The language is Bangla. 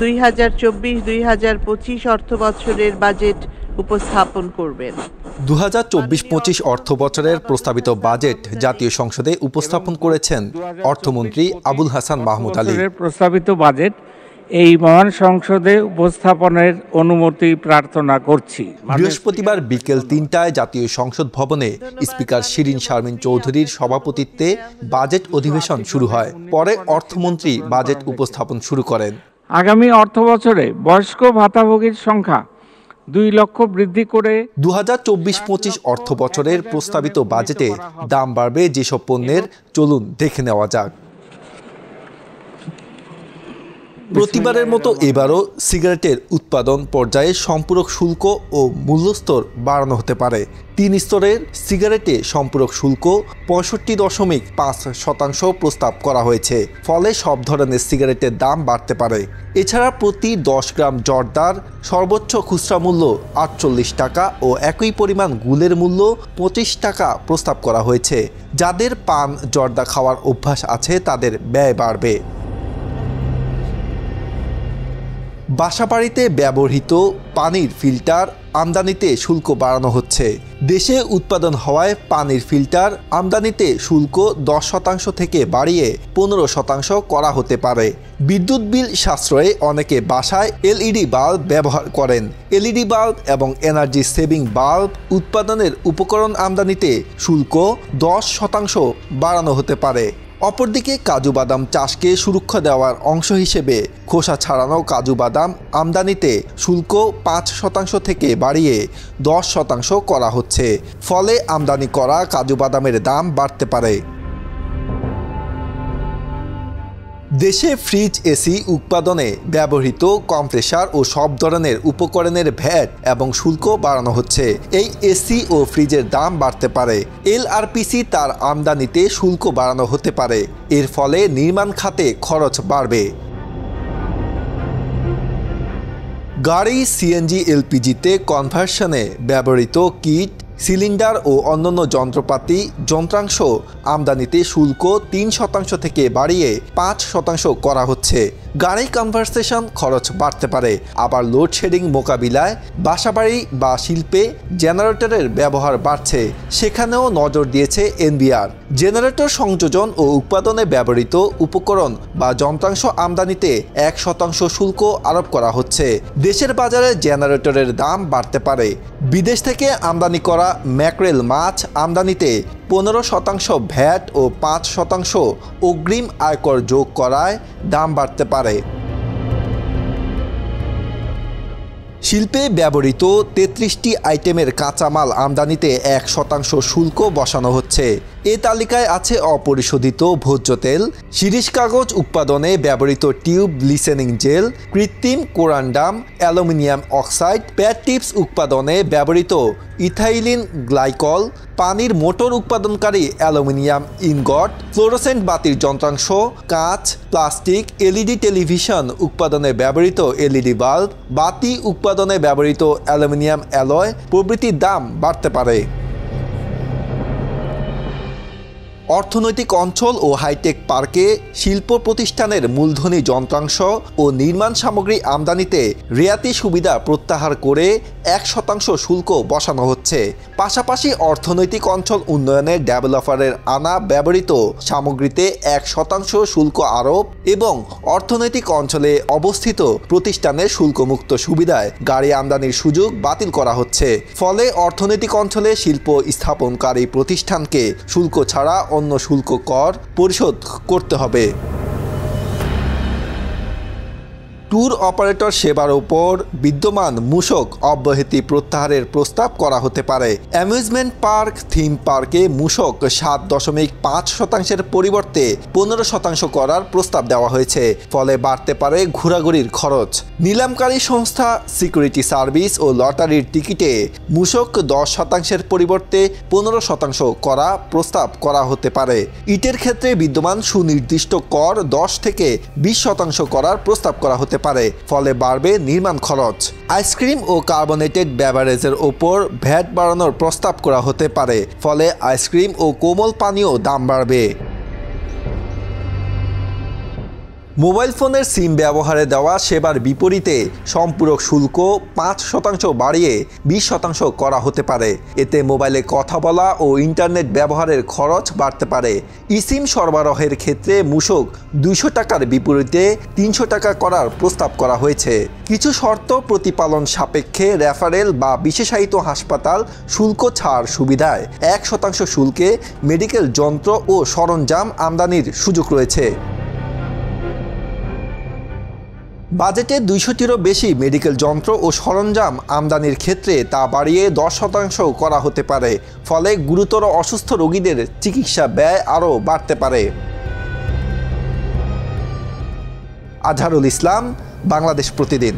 2024-2025 অর্থবছরের বাজেট উপস্থাপন করবেন। 2024-25 অর্থবছরের প্রস্তাবিত বাজেট জাতীয় সংসদে উপস্থাপন করেছেন অর্থমন্ত্রী আবুল হাসান মাহমুদ আলী। প্রস্তাবিত বাজেট এই মহান সংসদে উপস্থাপনের অনুমতি প্রার্থনা করছি। বৃহস্পতিবার বিকেল 3টায় জাতীয় সংসদ ভবনে স্পিকার শিরিন শারমিন চৌধুরীর সভাপতিত্বে বাজেট অধিবেশন শুরু হয়। পরে অর্থমন্ত্রী বাজেট উপস্থাপন শুরু করেন। আগামী অর্থবছরে বয়স্ক ভাতাভোগীর সংখ্যা 2 লক্ষ বৃদ্ধি করে 2024-25 অর্থবছরের প্রস্তাবিত বাজেটে দাম বাড়বে যেসব পণ্যের, চলুন দেখে নেওয়া যাক। প্রতিবারের মতো এবারও সিগারেটের উৎপাদন পর্যায়ে সম্পূরক শুল্ক ও মূল্যস্তর বাড়ানো হতে পারে। 3 স্তরের সিগারেটে সম্পূরক শুল্ক 65.5% প্রস্তাব করা হয়েছে। ফলে সব ধরনের সিগারেটের দাম বাড়তে পারে। এছাড়া প্রতি 10 গ্রাম জর্দার সর্বোচ্চ খুচরা মূল্য 48 টাকা ও একই পরিমাণ গুলের মূল্য 25 টাকা প্রস্তাব করা হয়েছে। যাদের পান জর্দা খাওয়ার অভ্যাস আছে তাদের ব্যয় বাড়বে। বাসাবাড়িতে ব্যবহৃত পানির ফিল্টার আমদানিতে শুল্ক বাড়ানো হচ্ছে। দেশে উৎপাদন হওয়ায় পানির ফিল্টার আমদানিতে শুল্ক 10% থেকে বাড়িয়ে 15% করা হতে পারে। বিদ্যুৎ বিল সাশ্রয়ে অনেকে বাসায় এলইডি বাল্ব ব্যবহার করেন। এলইডি বাল্ব এবং এনার্জি সেভিং বাল্ব উৎপাদনের উপকরণ আমদানিতে শুল্ক 10% বাড়ানো হতে পারে। অপরদিকে কাজু বাদাম চাষকে সুরক্ষা দেওয়ার অংশ হিসেবে খোসা ছাড়ানো কাজু বাদাম আমদানিতে শুল্ক 5% থেকে বাড়িয়ে 10% করা হচ্ছে। ফলে আমদানি করা কাজু বাদামের দাম বাড়তে পারে। দেশে ফ্রিজ, এসি উৎপাদনে ব্যবহৃত কম্প্রেসার ও সব ধরনের উপকরণের ভ্যাট এবং শুল্ক বাড়ানো হচ্ছে। এই এসি ও ফ্রিজের দাম বাড়তে পারে। এলআরপিসি তার আমদানিতে শুল্ক বাড়ানো হতে পারে। এর ফলে নির্মাণ খাতে খরচ বাড়বে। গাড়ি, সিএনজি, এলপিজিতে কনভার্সনে ব্যবহৃত কিট, সিলিন্ডার ও অন্যান্য যন্ত্রপাতি, যন্ত্রাংশ আমদানিতে শুল্ক 3% থেকে বাড়িয়ে 5% করা হচ্ছে। গাড়ি কনভার্সেশন খরচ বাড়তে পারে। আবার লোডশেডিং মোকাবিলায় বাসাবাড়ি বা শিল্পে জেনারেটরের ব্যবহার বাড়ছে, সেখানেও নজর দিয়েছে এনবিআর। জেনারেটর সংযোজন ও উৎপাদনে ব্যবহৃত উপকরণ বা যন্ত্রাংশ আমদানিতে 1% শুল্ক আরোপ করা হচ্ছে। দেশের বাজারে জেনারেটরের দাম বাড়তে পারে। বিদেশ থেকে আমদানি করা ম্যাকরেল মাছ আমদানিতে 15% ভ্যাট ও 5% অগ্রিম আয়কর যোগ করায় দাম বাড়তে পারে। শিল্পে ব্যবহৃত 33টি আইটেমের কাঁচামাল আমদানিতে 1% শুল্ক বসানো হচ্ছে। এ তালিকায় আছে অপরিশোধিত ভোজ্য তেল, শিরীষ কাগজ উৎপাদনে ব্যবহৃত টিউব লিসেনিং জেল, কৃত্রিম corundum, aluminium oxide, pad tips উৎপাদনে ব্যবহৃত ইথাইলিন গ্লাইকল, পানির মোটর উৎপাদনকারী অ্যালুমিনিয়াম ইনগট, ফ্লোরোসেন্ট বাতির যন্ত্রাংশ, কাঁচ, প্লাস্টিক, এলইডি টেলিভিশন উৎপাদনে ব্যবহৃত এলইডি বাল্ব, বাতি উৎপাদনে ব্যবহৃত অ্যালুমিনিয়াম অ্যালয় প্রভৃতির দাম বাড়তে পারে। অর্থনৈতিক অঞ্চল ও হাইটেক পার্কে শিল্প প্রতিষ্ঠানের মূলধনী যন্ত্রাংশ ও নির্মাণ সামগ্রী আমদানিতে রিয়াতি সুবিধা প্রত্যাহার করে 1% শুল্ক বসানো হচ্ছে। পাশাপাশি অর্থনৈতিক অঞ্চল উন্নয়নের ডেভেলপারের আনা ব্যবহৃত সামগ্রীতে 1% শুল্ক আরোপ এবং অর্থনৈতিক অঞ্চলে অবস্থিত প্রতিষ্ঠানের শুল্কমুক্ত সুবিধায় গাড়ি আমদানির সুযোগ বাতিল করা হচ্ছে। ফলে অর্থনৈতিক অঞ্চলে শিল্প স্থাপনকারী প্রতিষ্ঠানকে শুল্ক ছাড়া অন্য শুল্ক কর পরিশোধ করতে হবে। ট্যুর অপারেটর সেবার উপর বিদ্যমান মূসক অব্যাহতি প্রত্যাহারের প্রস্তাব করা হতে পারে। অ্যামিউজমেন্ট পার্ক, থিম পার্কে মূসক 7.5% পরিবর্তে 15% করার প্রস্তাব দেওয়া হয়েছে। ফলে বাড়তে পারে ঘোরাঘুরির খরচ। নিলামকারী সংস্থা, সিকিউরিটি সার্ভিস ও লটারির টিকিটে মূসক 10% পরিবর্তে 15% করা প্রস্তাব করা হতে পারে। ইটের ক্ষেত্রে বিদ্যমান সুনির্দিষ্ট কর 10 থেকে 20% করার প্রস্তাব করা হতে পারে। ফলে বাড়বে নির্মাণ খরচ। আইসক্রিম ও কার্বনেটেড বেভারেজের ওপর ভ্যাট বাড়ানোর প্রস্তাব করা হতে পারে। ফলে আইসক্রিম ও কোমল পানীয় দাম বাড়বে। মোবাইল ফোনের সিম ব্যবহারে দেওয়া সেবার বিপরীতে সম্পূরক শুল্ক 5% বাড়িয়ে 20% করা হতে পারে। এতে মোবাইলে কথা বলা ও ইন্টারনেট ব্যবহারের খরচ বাড়তে পারে। ইসিম সরবরাহের ক্ষেত্রে মূসক 200 টাকার বিপরীতে 300 টাকা করার প্রস্তাব করা হয়েছে। কিছু শর্ত প্রতিপালন সাপেক্ষে রেফারেল বা বিশেষায়িত হাসপাতাল শুল্ক ছাড় সুবিধায় 1% শুল্কে মেডিকেল যন্ত্র ও সরঞ্জাম আমদানির সুযোগ রয়েছে। বাজেটে 200টিরও বেশি মেডিকেল যন্ত্র ও সরঞ্জাম আমদানির ক্ষেত্রে তা বাড়িয়ে 10% করা হতে পারে। ফলে গুরুতর অসুস্থ রোগীদের চিকিৎসা ব্যয় আরও বাড়তে পারে। আজহারুল ইসলাম, বাংলাদেশ প্রতিদিন।